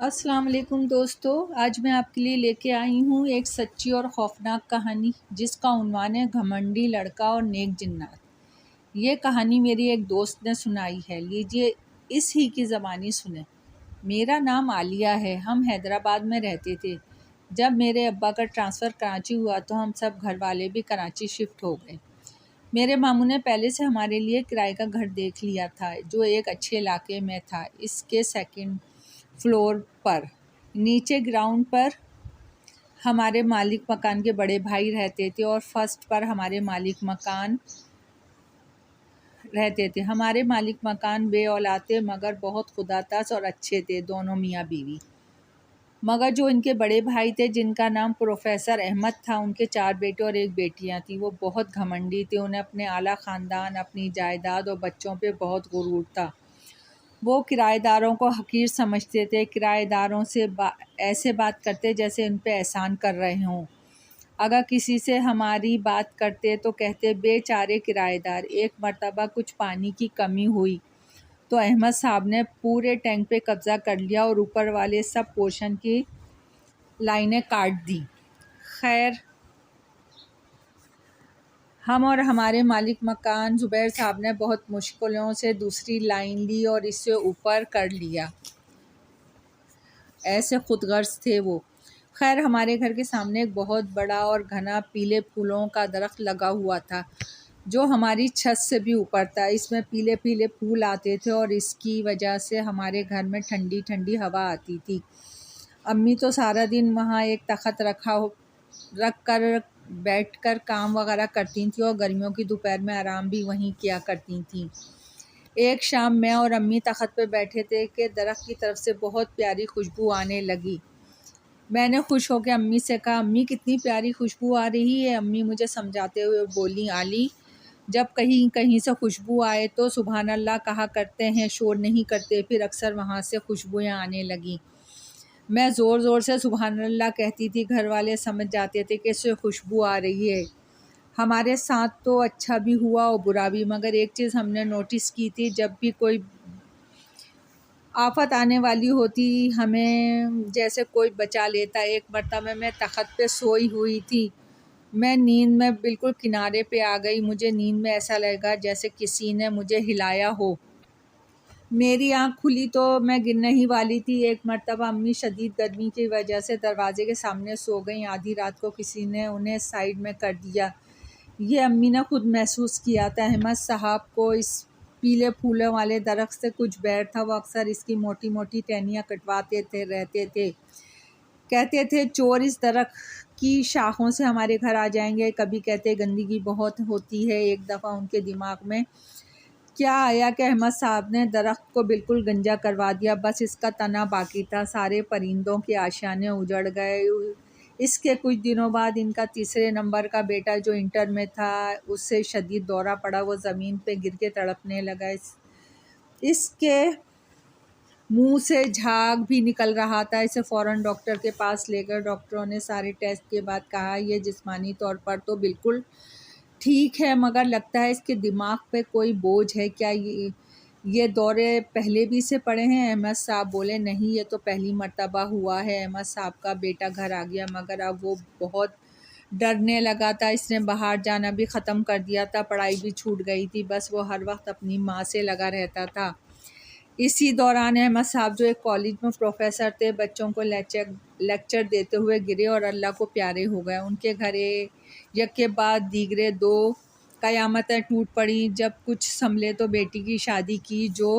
السلام علیکم دوستو، آج میں آپ کے لیے لے کے آئی ہوں ایک سچی اور خوفناک کہانی جس کا عنوان ہے گھمنڈی لڑکا اور نیک جنات۔ یہ کہانی میری ایک دوست نے سنائی ہے، لیجئے اس ہی کی زبانی سنیں۔ میرا نام عالیہ ہے، ہم حیدرآباد میں رہتے تھے۔ جب میرے ابا کا ٹرانسفر کراچی ہوا تو ہم سب گھر والے بھی کراچی شفٹ ہو گئے۔ میرے ماموں نے پہلے سے ہمارے لیے کرائے کا گھر دیکھ لیا تھا جو ایک اچھے علاقے میں تھا۔ اس کے سیکنڈ فلور پر نیچے گراؤنڈ پر ہمارے مالک مکان کے بڑے بھائی رہتے تھے اور فرسٹ پر ہمارے مالک مکان رہتے تھے۔ ہمارے مالک مکان بے اولاد تھے مگر بہت خداتاز اور اچھے تھے، دونوں میاں بیوی۔ مگر جو ان کے بڑے بھائی تھے جن کا نام پروفیسر احمد تھا، ان کے 4 بیٹے اور 1 بیٹیاں تھیں۔ وہ بہت گھمنڈی تھے، انہیں اپنے اعلیٰ خاندان، اپنی جائیداد اور بچوں پہ بہت غرور تھا۔ وہ کرایہ داروں کو حقیر سمجھتے تھے، کرایہ داروں سے ایسے بات کرتے جیسے ان پہ احسان کر رہے ہوں۔ اگر کسی سے ہماری بات کرتے تو کہتے بے چارے کرایہ دار۔ ایک مرتبہ کچھ پانی کی کمی ہوئی تو احمد صاحب نے پورے ٹینک پہ قبضہ کر لیا اور اوپر والے سب پورشن کی لائنیں کاٹ دیں۔ خیر، ہم اور ہمارے مالک مکان زبیر صاحب نے بہت مشکلوں سے دوسری لائن لی اور اس سے اوپر کر لیا۔ ایسے خود غرض تھے وہ۔ خیر، ہمارے گھر کے سامنے ایک بہت بڑا اور گھنا پیلے پھولوں کا درخت لگا ہوا تھا جو ہماری چھت سے بھی اوپر تھا۔ اس میں پیلے پیلے پھول آتے تھے اور اس کی وجہ سے ہمارے گھر میں ٹھنڈی ٹھنڈی ہوا آتی تھی۔ امی تو سارا دن وہاں ایک تخت رکھ کر بیٹھ کر کام وغیرہ کرتی تھیں اور گرمیوں کی دوپہر میں آرام بھی وہیں کیا کرتی تھیں۔ ایک شام میں اور امی تخت پہ بیٹھے تھے کہ درخت کی طرف سے بہت پیاری خوشبو آنے لگی۔ میں نے خوش ہو کے امی سے کہا، امی کتنی پیاری خوشبو آ رہی ہے۔ امی مجھے سمجھاتے ہوئے بولی، علی، جب کہیں سے خوشبو آئے تو سبحان اللہ کہا کرتے ہیں، شور نہیں کرتے، پھر اکثر وہاں سے خوشبوئیں آنے لگیں۔ میں زور زور سے سبحان اللہ کہتی تھی، گھر والے سمجھ جاتے تھے کہ اس سے خوشبو آ رہی ہے۔ ہمارے ساتھ تو اچھا بھی ہوا اور برا بھی، مگر ایک چیز ہم نے نوٹس کی تھی، جب بھی کوئی آفت آنے والی ہوتی ہمیں جیسے کوئی بچا لیتا۔ ایک مرتبہ میں تخت پہ سوئی ہوئی تھی، میں نیند میں بالکل کنارے پہ آ گئی۔ مجھے نیند میں ایسا لگا جیسے کسی نے مجھے ہلایا ہو۔ میری آنکھ کھلی تو میں گرنے ہی والی تھی۔ ایک مرتبہ امی شدید گرمی کی وجہ سے دروازے کے سامنے سو گئیں۔ آدھی رات کو کسی نے انہیں سائیڈ میں کر دیا۔ یہ امی نے خود محسوس کیا تھا۔ احمد صاحب کو اس پیلے پھولوں والے درخت سے کچھ بیر تھا۔ وہ اکثر اس کی موٹی موٹی ٹہنیاں کٹواتے رہتے تھے۔ کہتے تھے چور اس درخت کی شاخوں سے ہمارے گھر آ جائیں گے۔ کبھی کہتے گندگی بہت ہوتی ہے۔ ایک دفعہ ان کے دماغ میں کیا آیا کہ احمد صاحب نے درخت کو بالکل گنجا کروا دیا، بس اس کا تنا باقی تھا۔ سارے پرندوں کے آشیانے اجڑ گئے۔ اس کے کچھ دنوں بعد ان کا 3 نمبر کا بیٹا جو انٹر میں تھا، اس سے شدید دورہ پڑا۔ وہ زمین پہ گر کے تڑپنے لگا۔ اس کے منہ سے جھاگ بھی نکل رہا تھا۔ اسے فوراً ڈاکٹر کے پاس لے گئے۔ ڈاکٹروں نے سارے ٹیسٹ کے بعد کہا، یہ جسمانی طور پر تو بالکل ٹھیک ہے مگر لگتا ہے اس کے دماغ پہ کوئی بوجھ ہے۔ کیا یہ دورے پہلے بھی سے پڑے ہیں؟ احمد صاحب بولے، نہیں، یہ تو پہلی مرتبہ ہوا ہے۔ احمد صاحب کا بیٹا گھر آ گیا مگر اب وہ بہت ڈرنے لگا تھا۔ اس نے باہر جانا بھی ختم کر دیا تھا، پڑھائی بھی چھوٹ گئی تھی، بس وہ ہر وقت اپنی ماں سے لگا رہتا تھا۔ اسی دوران احمد صاحب جو ایک کالج میں پروفیسر تھے، بچوں کو لیکچر دیتے ہوئے گرے اور اللہ کو پیارے ہو گئے۔ ان کے گھر یک کے بعد دیگرے 2 قیامتیں ٹوٹ پڑیں۔ جب کچھ سنبھلے تو بیٹی کی شادی کی جو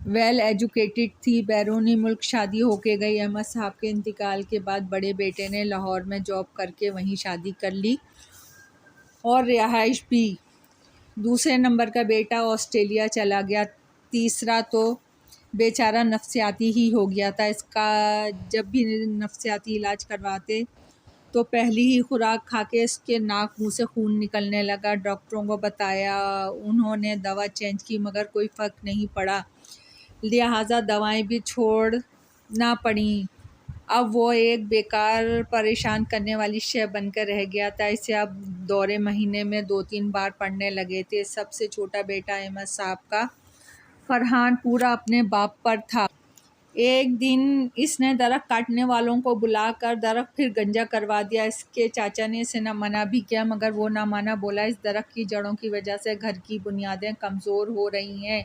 ویل ایجوکیٹڈ تھی، بیرونی ملک شادی ہو کے گئی۔ احمد صاحب کے انتقال کے بعد بڑے بیٹے نے لاہور میں جاب کر کے وہیں شادی کر لی اور رہائش بھی۔ 2 نمبر کا بیٹا آسٹریلیا چلا گیا۔ تیسرا تو بیچارہ نفسیاتی ہی ہو گیا تھا۔ اس کا جب بھی نفسیاتی علاج کرواتے تو پہلی ہی خوراک کھا کے اس کے ناک منہ سے خون نکلنے لگا۔ ڈاکٹروں کو بتایا، انہوں نے دوا چینج کی مگر کوئی فرق نہیں پڑا، لہٰذا دوائیں بھی چھوڑنا پڑیں۔ اب وہ ایک بیکار پریشان کرنے والی شے بن کر رہ گیا تھا۔ اسے اب دورے مہینے میں 2-3 بار پڑنے لگے تھے۔ سب سے چھوٹا بیٹا احمد صاحب کا، فرحان، پورا اپنے باپ پر تھا۔ ایک دن اس نے درخت کاٹنے والوں کو بلا کر درخت پھر گنجا کروا دیا۔ اس کے چاچا نے اسے نہ منع بھی کیا مگر وہ نہ مانا، بولا اس درخت کی جڑوں کی وجہ سے گھر کی بنیادیں کمزور ہو رہی ہیں،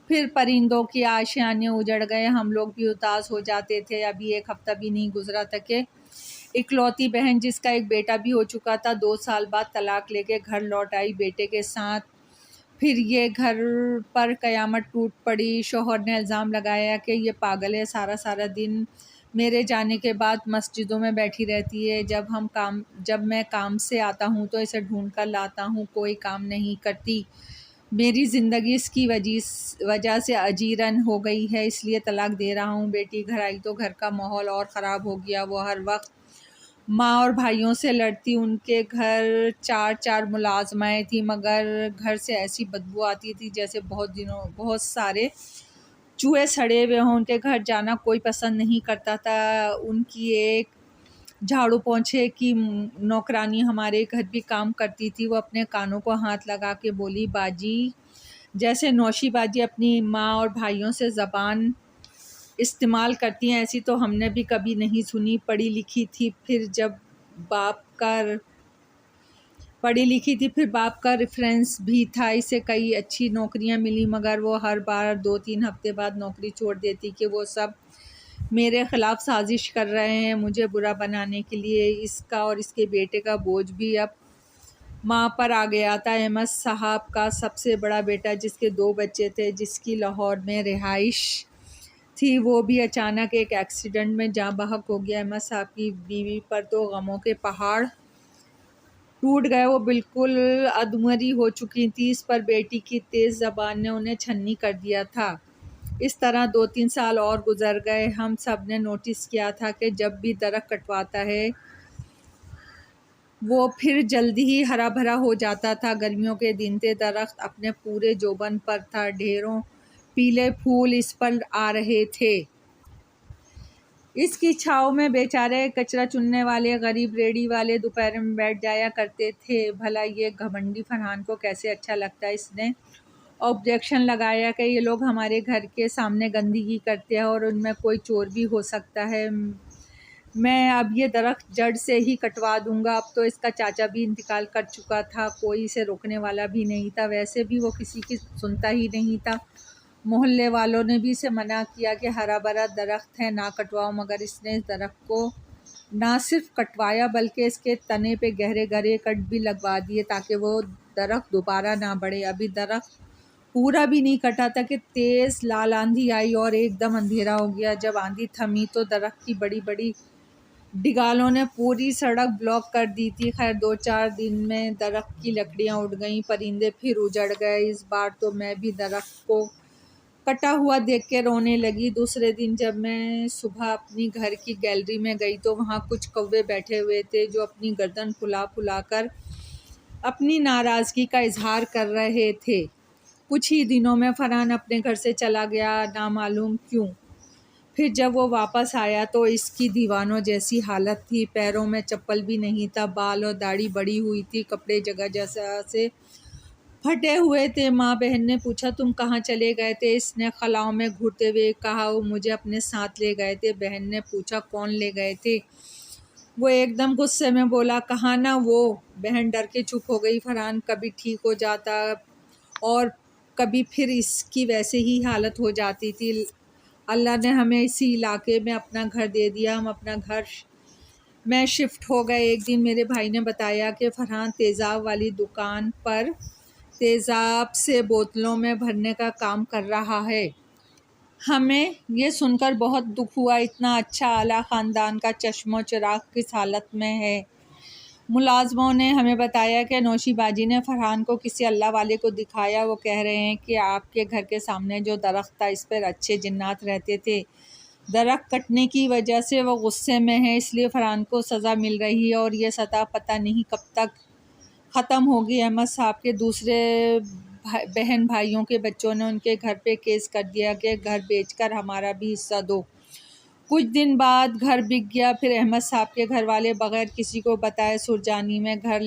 پھر پرندوں کی آشیانے اجڑ گئے، ہم لوگ بھی اداس ہو جاتے تھے۔ ابھی ایک ہفتہ بھی نہیں گزرا تھا کہ اکلوتی بہن جس کا ایک بیٹا بھی ہو چکا تھا 2 سال بعد طلاق لے کے گھر لوٹ آئی بیٹے کے ساتھ۔ پھر یہ گھر پر قیامت ٹوٹ پڑی۔ شوہر نے الزام لگایا کہ یہ پاگل ہے، سارا دن میرے جانے کے بعد مسجدوں میں بیٹھی رہتی ہے، جب میں کام سے آتا ہوں تو اسے ڈھونڈ کر لاتا ہوں، کوئی کام نہیں کرتی، میری زندگی اس کی وجہ سے اجیرن ہو گئی ہے، اس لیے طلاق دے رہا ہوں۔ بیٹی گھر آئی تو گھر کا ماحول اور خراب ہو گیا، وہ ہر وقت ماں اور بھائیوں سے لڑتی، ان کے گھر 4 ملازمائیں تھیں مگر گھر سے ایسی بدبو آتی تھی جیسے بہت سارے چوہے سڑے ہوئے ہوں، ان کے گھر جانا کوئی پسند نہیں کرتا تھا۔ ان کی ایک جھاڑو پونچھے کی نوکرانی ہمارے گھر بھی کام کرتی تھی، وہ اپنے کانوں کو ہاتھ لگا کے بولی، باجی جیسے نوشی باجی اپنی ماں اور بھائیوں سے زبان استعمال کرتی ہیں ایسی تو ہم نے بھی کبھی نہیں سنی، پڑھی لکھی تھی پھر باپ کا ریفرنس بھی تھا، اسے کئی اچھی نوکریاں ملی مگر وہ ہر بار 2-3 ہفتے بعد نوکری چھوڑ دیتی کہ وہ سب میرے خلاف سازش کر رہے ہیں مجھے برا بنانے کے لیے۔ اس کا اور اس کے بیٹے کا بوجھ بھی اب ماں پر آ گیا تھا۔ احمد صاحب کا سب سے بڑا بیٹا جس کے 2 بچے تھے، جس کی لاہور میں رہائش تھی، وہ بھی اچانک ایک ایکسیڈنٹ میں جاں بحق ہو گیا۔ احمد صاحب کی بیوی پر تو غموں کے پہاڑ ٹوٹ گئے، وہ بالکل ادمری ہو چکی تھی، اس پر بیٹی کی تیز زبان نے انہیں چھنی کر دیا تھا۔ اس طرح 2-3 سال اور گزر گئے۔ ہم سب نے نوٹس کیا تھا کہ جب بھی درخت کٹواتا ہے وہ پھر جلدی ہی ہرا بھرا ہو جاتا تھا۔ گرمیوں کے دن تھے، درخت اپنے پورے جوبن پر تھا، ڈھیروں پیلے پھول اس پر آ رہے تھے۔ اس کی چھاؤں میں بیچارے کچرا چننے والے غریب ریڑھی والے دوپہر میں بیٹھ جایا کرتے تھے۔ بھلا یہ گھمنڈی فرحان کو کیسے اچھا لگتا ہے؟ اس نے آبجیکشن لگایا کہ یہ لوگ ہمارے گھر کے سامنے گندگی کرتے ہیں اور ان میں کوئی چور بھی ہو سکتا ہے، میں اب یہ درخت جڑ سے ہی کٹوا دوں گا۔ اب تو اس کا چاچا بھی انتقال کر چکا تھا، کوئی اسے روکنے والا بھی نہیں تھا، ویسے بھی وہ کسی کی سنتا ہی نہیں تھا۔ محلے والوں نے بھی اسے منع کیا کہ ہرا بھرا درخت ہے نہ کٹواؤ، مگر اس نے اس درخت کو نہ صرف کٹوایا بلکہ اس کے تنے پہ گہرے گہرے کٹ بھی لگوا دیے تاکہ وہ درخت دوبارہ نہ بڑھے۔ ابھی درخت پورا بھی نہیں کٹا تھا کہ تیز لال آندھی آئی اور ایک دم اندھیرا ہو گیا۔ جب آندھی تھمی تو درخت کی بڑی بڑی ڈگالوں نے پوری سڑک بلاک کر دی تھی۔ خیر 2-4 دن میں درخت کی لکڑیاں اڑ گئیں، پرندے پھر اجڑ گئے۔ اس بار تو میں بھی درخت کو کٹا ہوا دیکھ کے رونے لگی۔ دوسرے دن جب میں صبح اپنی گھر کی گیلری میں گئی تو وہاں کچھ کوے بیٹھے ہوئے تھے جو اپنی گردن پھلا کر اپنی ناراضگی کا اظہار کر رہے تھے۔ کچھ ہی دنوں میں فرحان اپنے گھر سے چلا گیا، نامعلوم کیوں۔ پھر جب وہ واپس آیا تو اس کی دیوانوں جیسی حالت تھی، پیروں میں چپل بھی نہیں تھا، بال اور داڑھی بڑھی ہوئی تھی، کپڑے جگہ جگہ سے پھٹے ہوئے تھے۔ ماں بہن نے پوچھا تم کہاں چلے گئے تھے؟ اس نے خلاؤں میں گھورتے ہوئے کہا وہ مجھے اپنے ساتھ لے گئے تھے۔ بہن نے پوچھا کون لے گئے تھے؟ وہ ایک دم غصے میں بولا کہا نا وہ۔ بہن ڈر کے چپ ہو گئی۔ فرحان کبھی ٹھیک ہو جاتا اور کبھی پھر اس کی ویسے ہی حالت ہو جاتی تھی۔ اللہ نے ہمیں اسی علاقے میں اپنا گھر دے دیا، ہم اپنا گھر میں شفٹ ہو گئے۔ ایک دن میرے بھائی نے بتایا کہ فرحان تیزاب والی دکان پر تیزاب سے بوتلوں میں بھرنے کا کام کر رہا ہے۔ ہمیں یہ سن کر بہت دکھ ہوا، اتنا اچھا اعلیٰ خاندان کا چشم و چراغ کس حالت میں ہے۔ ملازموں نے ہمیں بتایا کہ نوشی باجی نے فرحان کو کسی اللہ والے کو دکھایا، وہ کہہ رہے ہیں کہ آپ کے گھر کے سامنے جو درخت تھا اس پر اچھے جنات رہتے تھے، درخت کٹنے کی وجہ سے وہ غصے میں ہے، اس لیے فرحان کو سزا مل رہی ہے اور یہ سزا پتہ نہیں کب تک ختم ہوگی۔ احمد صاحب کے دوسرے بہن بھائیوں کے بچوں نے ان کے گھر پہ کیس کر دیا کہ گھر بیچ کر ہمارا بھی حصہ دو۔ کچھ دن بعد گھر بک گیا، پھر احمد صاحب کے گھر والے بغیر کسی کو بتائے سرجانی میں گھر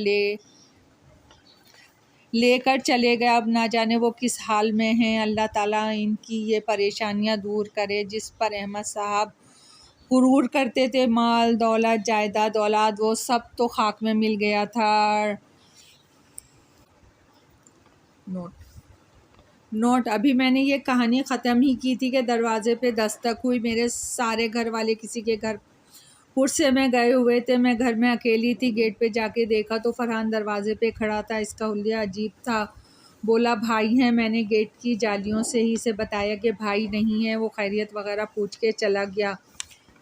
لے کر چلے گئے، اب نہ جانے وہ کس حال میں ہیں۔ اللہ تعالیٰ ان کی یہ پریشانیاں دور کرے۔ جس پر احمد صاحب غرور کرتے تھے، مال دولت جائیداد اولاد، وہ سب تو خاک میں مل گیا تھا۔ نوٹ ابھی میں نے یہ کہانی ختم ہی کی تھی کہ دروازے پہ دستک ہوئی۔ میرے سارے گھر والے کسی کے گھر پرسے میں گئے ہوئے تھے، میں گھر میں اکیلی تھی۔ گیٹ پہ جا کے دیکھا تو فرحان دروازے پہ کھڑا تھا۔ اس کا حلیہ عجیب تھا۔ بولا بھائی ہیں؟ میں نے گیٹ کی جالیوں سے ہی سے بتایا کہ بھائی نہیں ہے۔ وہ خیریت وغیرہ پوچھ کے چلا گیا۔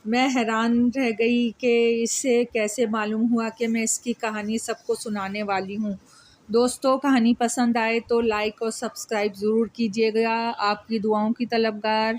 میں حیران رہ گئی کہ اسے کیسے معلوم ہوا کہ میں اس کی کہانی سب کو سنانے والی ہوں۔ دوستو، کہانی پسند آئے تو لائک اور سبسکرائب ضرور کیجیے گا۔ آپ کی دعاؤں کی طلبگار۔